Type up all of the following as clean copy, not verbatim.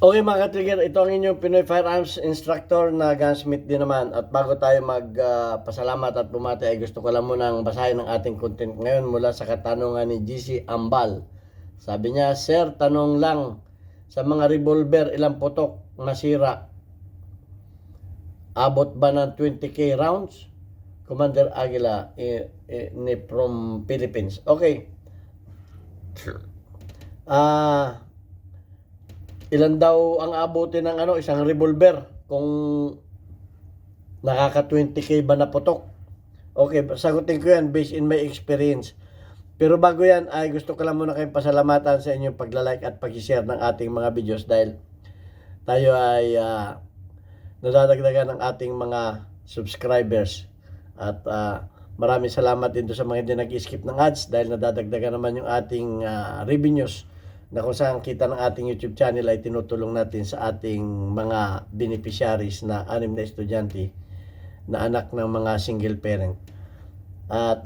Okay mga ka-trigger, ito ang inyong Pinoy Firearms Instructor na gunsmith din naman. At bago tayo magpasalamat at bumati ay gusto ko lang munang basahin ang ating content ngayon mula sa katanungan ni GC Ambal. Sabi niya, Sir, tanong lang, sa mga revolver ilang putok nasira? Abot ba ng 20k rounds? Commander Aguila ni from Philippines. Okay. Ilan daw ang abutin ng isang revolver kung nakaka 20k ba na putok? Okay, sagutin ko yan based in my experience. Pero bago yan ay gusto ko lang muna kayong pasalamatan sa inyong pagla-like at pag-share ng ating mga videos dahil tayo ay nadadagdagan ng ating mga subscribers at maraming salamat din sa mga hindi nag-skip ng ads dahil nadadagdagan naman yung ating revenues na kung saan kita ng ating YouTube channel ay tinutulong natin sa ating mga beneficiaries na 6 na estudyante na anak ng mga single parent. At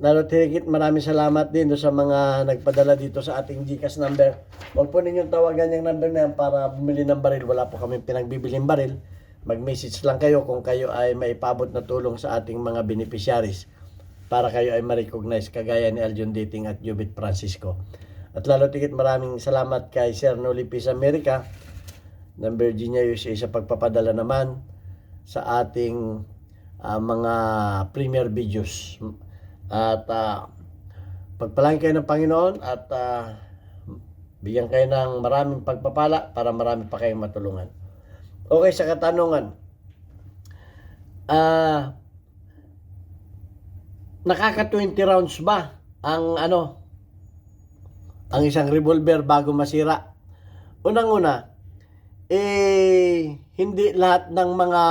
lalo tigit maraming salamat din sa mga nagpadala dito sa ating GCash number. Huwag po ninyong tawagan yung number na yan para bumili ng baril. Wala po kami pinagbibiling baril. Mag-message lang kayo kung kayo ay maipabot na tulong sa ating mga beneficiaries para kayo ay ma-recognize kagaya ni Aljon Dating at Jubit Francisco. At lalo tigit maraming salamat kay Sir Noli Peace America ng Virginia, USA sa pagpapadala naman sa ating mga premier videos. At pagpalain kayo ng Panginoon at bigyan kayo ng maraming pagpapala para marami pa kayong matulungan. Okay, sa katanungan. Nakaka 20 rounds ba ang ang isang revolver bago masira? Unang-una, hindi lahat ng mga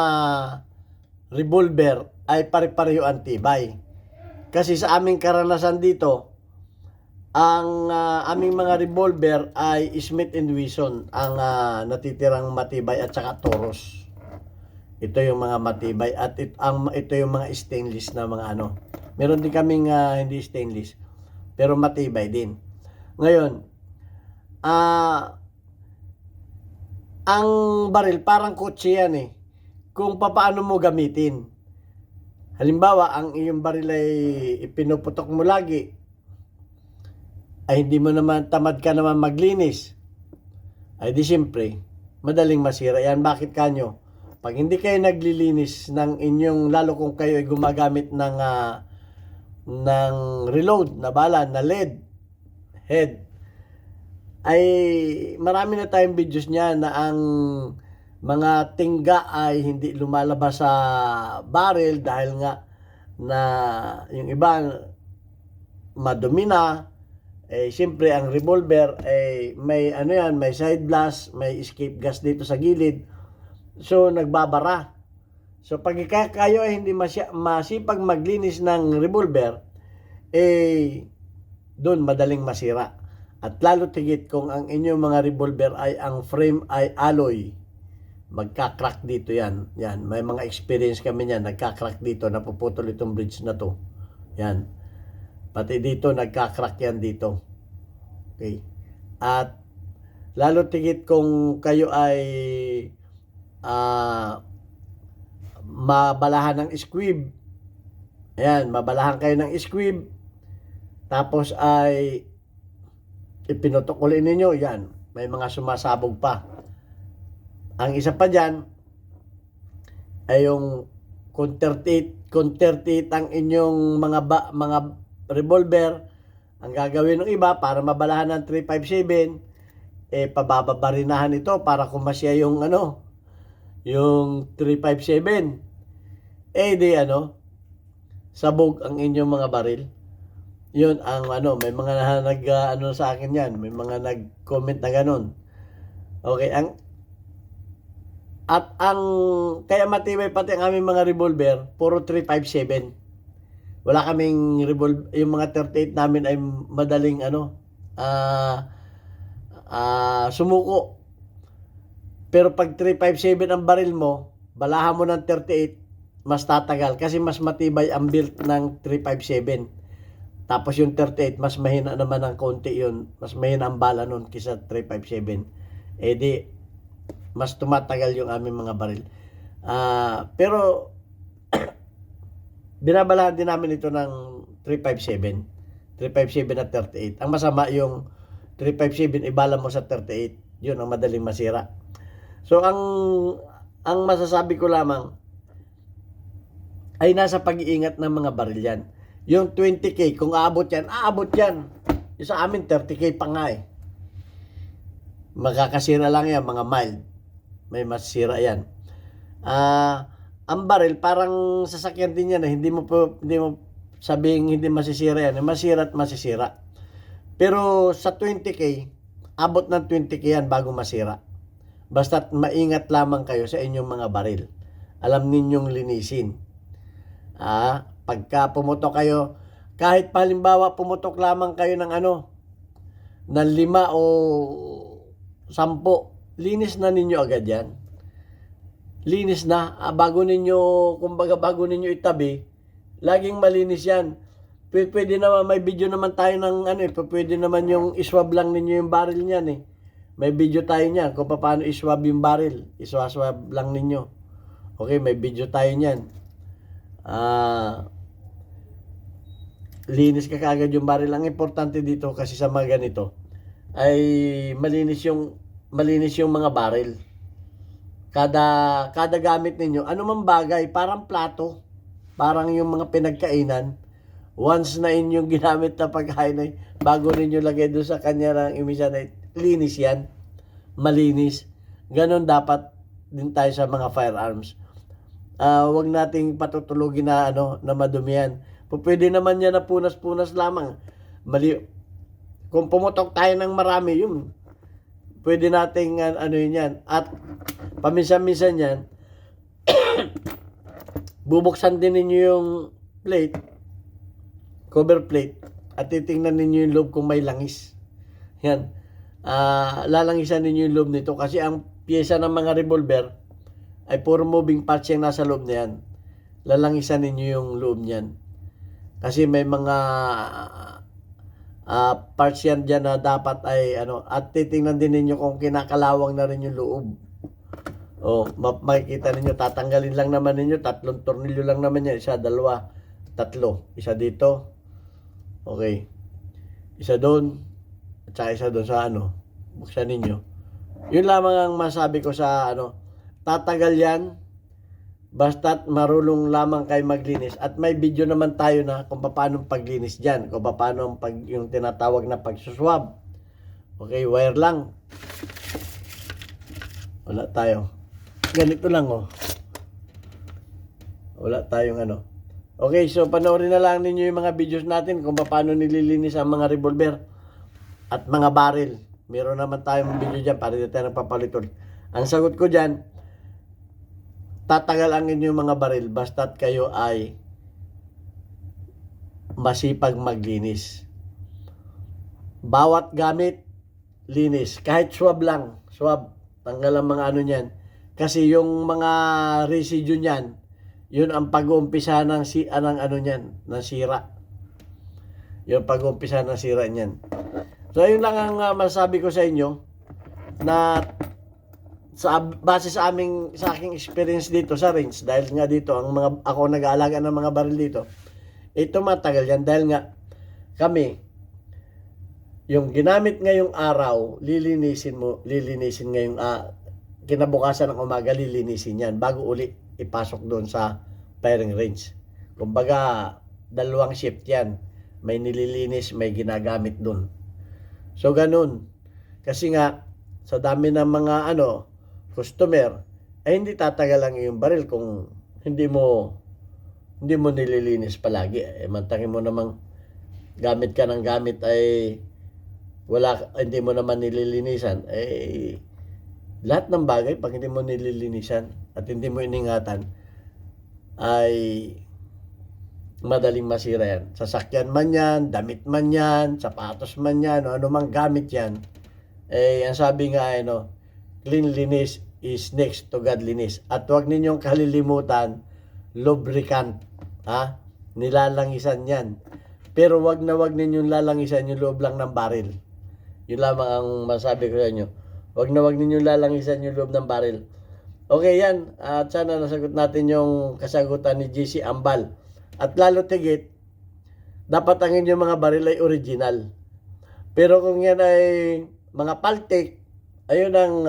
revolver ay pare-pareho ang tibay. Kasi sa aming karanasan dito, ang aming mga revolver ay Smith & Wesson ang natitirang matibay at saka Taurus. Ito yung mga matibay at ito yung mga stainless na mga Meron din kaming hindi stainless pero matibay din. Ngayon, ang baril parang kotse yan kung paano mo gamitin. Halimbawa, ang iyong baril ay ipinuputok mo lagi, ay hindi mo naman, tamad ka naman maglinis, ay di siyempre, madaling masira yan. Bakit kanyo? Pag hindi kayo naglilinis ng inyong, lalo kung kayo ay gumagamit ng reload na bala, na lead head, ay marami na tayong videos niya na ang mga tingga ay hindi lumalabas sa barrel dahil nga na yung iba madumi na. Siyempre ang revolver may may side blast, may escape gas dito sa gilid, so nagbabara. So pag kayo ay hindi masipag maglinis ng revolver, doon madaling masira. At lalo tigit kung ang inyong mga revolver ay ang frame ay alloy, magka-crack dito yan. Yan, may mga experience kami niyan, nagka-crack dito, napuputol itong bridge na to. Yan. Pati dito nagka-crack yan dito. Okay. At lalo tigit kung kayo ay mabalahan ng squib. Ayan, mabalahan kayo ng squib. Tapos ay ipinutok ulit ninyo, yan. May mga sumasabog pa. Ang isa pa dyan ay yung kung 38 ang inyong mga revolver, ang gagawin ng iba para mabalahan ng 357, pababarinahan ito para kumasya yung yung 357. Sabog ang inyong mga baril. Yun ang may mga sa akin yan, may mga nag-comment na ganun. Okay, kaya matibay pati ang aming mga revolver, puro 357. Wala kaming revolver, yung mga 38 namin ay madaling sumuko. Pero pag 357 ang baril mo, balahan mo ng 38, mas tatagal kasi mas matibay ang build ng 357. Tapos yung 38, mas mahina naman ng konti yun. Mas mahina ang bala nun kisa 357. mas tumatagal yung aming mga baril. Pero binabalahan din namin ito ng 357 at 38. Ang masama yung 357, ibala mo sa 38. Yun ang madaling masira. So ang masasabi ko lamang ay nasa pag-iingat ng mga baril yan. Yung 20K, kung aabot yan. Yung sa amin, 30K pa nga eh. Magkakasira lang yan, mga mild. May masira yan. Ang baril, parang sasakyan din yan. Hindi mo sabihing hindi masisira yan. Masira at masisira. Pero sa 20K, abot ng 20K yan bago masira. Basta't maingat lamang kayo sa inyong mga baril. Alam ninyong linisin. Pagka pumutok kayo, kahit halimbawa pumutok lamang kayo ng ng 5 o 10, linis na ninyo agad yan. Linis na. Bago ninyo itabi, laging malinis yan. Pwede naman, may video naman tayo ng pwede naman yung iswab lang ninyo yung baril niyan eh. May video tayo niyan kung paano iswab yung baril. Iswab lang ninyo. Okay, may video tayo niyan. Linis ka kaagad yung baril. Ang importante dito kasi sa mga ganito ay malinis yung mga baril. Kada gamit ninyo, anumang bagay, parang plato, parang yung mga pinagkainan, once na inyong ginamit na pagkain ay bago ninyo lagay doon sa kanya ng imisan ay linis yan, malinis. Ganon dapat din tayo sa mga firearms. Wag nating patutulugin na na madumihan. Pwede naman yan na punas-punas lamang. Kung pumutok tayo ng marami, yun. Pwede nating yan. At paminsan-minsan yan, bubuksan din ninyo yung plate, cover plate, at titingnan ninyo yung loob kung may langis. Yan. Lalangisan ninyo yung loob nito kasi ang pyesa ng mga revolver ay puro moving parts yung nasa loob na yan. Lalangisan ninyo yung loob niyan. Kasi may mga parts yan dyan na dapat ay at titingnan din ninyo kung kinakalawang na rin yung loob. Makikita ninyo, tatanggalin lang naman ninyo, 3 tornilyo lang naman yan, 1, 2, 3, isa dito, okay, isa doon, at saka isa doon sa buksan ninyo. Yun lamang ang masabi ko sa tatagal yan, basta't marunong lamang kayo maglinis. At may video naman tayo na kung paano paglinis dyan, kung paano yung tinatawag na pagsuswab. Okay, wire lang. Wala tayo. Ganito lang Wala tayong Okay, so panoorin na lang ninyo yung mga videos natin kung paano nililinis ang mga revolver at mga baril. Meron naman tayong video dyan para dito tayo nagpapaliton. Ang sagot ko dyan, tatagal ang inyong mga baril basta't kayo ay masipag maglinis. Bawat gamit, linis. Kahit swab lang. Swab. Tanggal ang mga niyan. Kasi yung mga residue niyan, yun ang pag-uumpisa ng ng sira. Yung pag-uumpisa ng sira niyan. So, yun lang ang masabi ko sa inyo na base sa aking experience dito sa range, dahil nga dito ako nag-aalaga ng mga baril dito, ito matagal yan dahil nga kami yung ginamit ngayong araw lilinisin ngayong kinabukasan ng umaga, lilinisin yan bago uli ipasok doon sa firing range. Kumbaga 2 shift yan, may nililinis, may ginagamit doon. So ganun, kasi nga sa dami ng mga customer, ay hindi tatagal lang yung baril kung hindi mo nililinis palagi. Mantangin mo namang gamit ka ng gamit ay hindi mo naman nililinisan. Lahat ng bagay, pag hindi mo nililinisan at hindi mo iningatan, ay madaling masira yan. Sasakyan man yan, damit man yan, sapatos man yan, o anumang gamit yan. Ang sabi nga cleanliness is next to godliness. At huwag ninyong kalilimutan, lubricant. Nilalangisan yan. Pero huwag ninyong lalangisan yung loob lang ng baril. Yun lamang ang masabi ko sa inyo. Wag ninyong lalangisan yung loob ng baril. Okay yan. At sana nasagot natin yung kasagutan ni GC Ambal. At lalo tigit, dapat ang inyong mga baril ay original. Pero kung yan ay mga paltik, ayun ang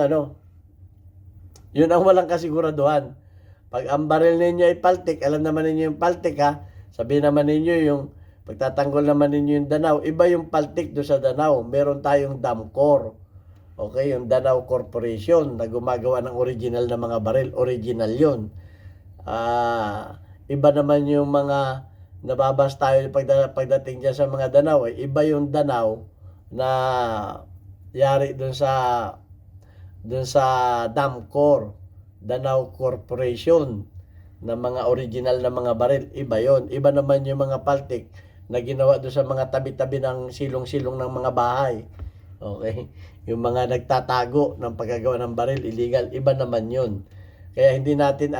yun ang walang kasiguraduhan. Pag ang baril ninyo ay paltik, alam naman ninyo yung paltik ha. Sabihin naman ninyo yung pagtatanggol naman ninyo yung Danau. Iba yung paltik do sa Danau. Meron tayong Damcor. Okay, yung Danau Corporation na gumagawa ng original na mga baril. Original yun. Iba naman yung mga nababas tayo pagdating dyan sa mga Danau. Iba yung Danau na yari dun sa Damcor, Danau Corporation na mga original na mga baril. Iba yon. Iba naman yung mga paltik na ginawa doon sa mga tabi-tabi ng silong-silong ng mga bahay. Okay? Yung mga nagtatago ng paggagawa ng baril, illegal. Iba naman yun. Kaya hindi natin,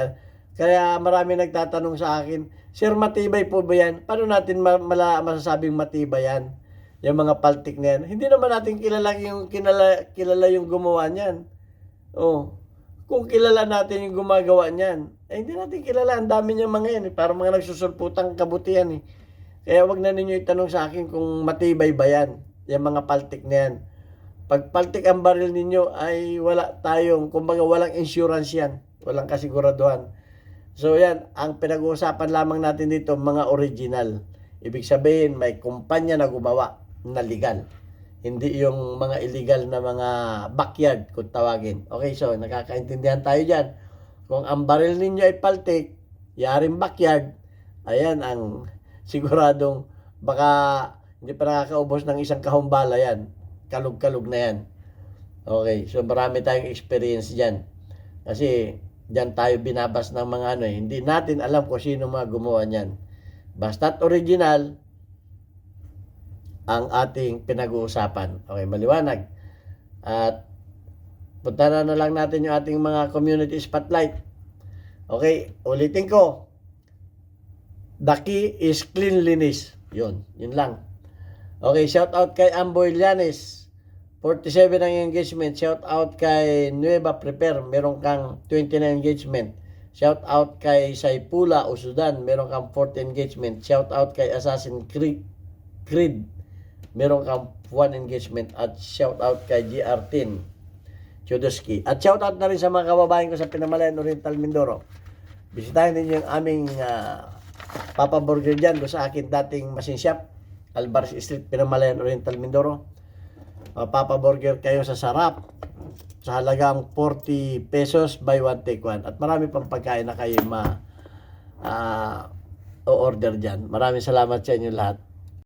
kaya marami nagtatanong sa akin, Sir, matibay po ba yan? Paano natin masasabing matibay yan? Yung mga paltik na yan. Hindi naman natin kilala yung gumawa niyan. Oh, kung kilala natin yung gumagawa niyan, hindi natin kilala. Ang dami niyang mga yan. Parang mga nagsusulputang kabutihan eh. Kaya wag na ninyo itanong sa akin kung matibay ba yan. Yung mga paltik na yan. Pag paltik ang baril ninyo ay wala tayong, kumbaga walang insurance yan. Walang kasiguraduhan. So yan, ang pinag-uusapan lamang natin dito, mga original. Ibig sabihin, may kumpanya na gumawa na legal. Hindi yung mga illegal na mga backyard kung tawagin. Okay, so nakakaintindihan tayo dyan. Kung ang baril ninyo ay paltik, yaring backyard, ayan ang siguradong baka hindi pa nakakaubos ng isang kahumbala yan. Kalug-kalug na yan. Okay, so marami tayong experience dyan. Kasi dyan tayo binabas ng mga hindi natin alam kung sino mga gumawa niyan. Basta't original ang ating pinag-uusapan. Okay, maliwanag. At punta na lang natin yung ating mga community spotlight. Okay, ulitin ko. The key is cleanliness. Yun lang. Okay, shout out kay Amboy Llanes. 47 ang engagement. Shout out kay Nueva Prepare. Meron kang 29 engagement. Shout out kay Saipula Usudan. Meron kang 40 engagement. Shout out kay Assassin Creed. Meron kang 1 engagement. At shout out kay GR10 Chodosky. At shout out na rin sa mga kababayan ko sa Pinamalayan Oriental Mindoro. Bisitahin ninyo yung aming Papa Burger dyan sa akin dating machine shop. Alvarez Street, Pinamalayan Oriental Mindoro. Papa Burger kayo sa sarap. Sa halagang 40 pesos buy one take one. At marami pang pagkain na kayo o-order dyan. Maraming salamat sa inyo lahat.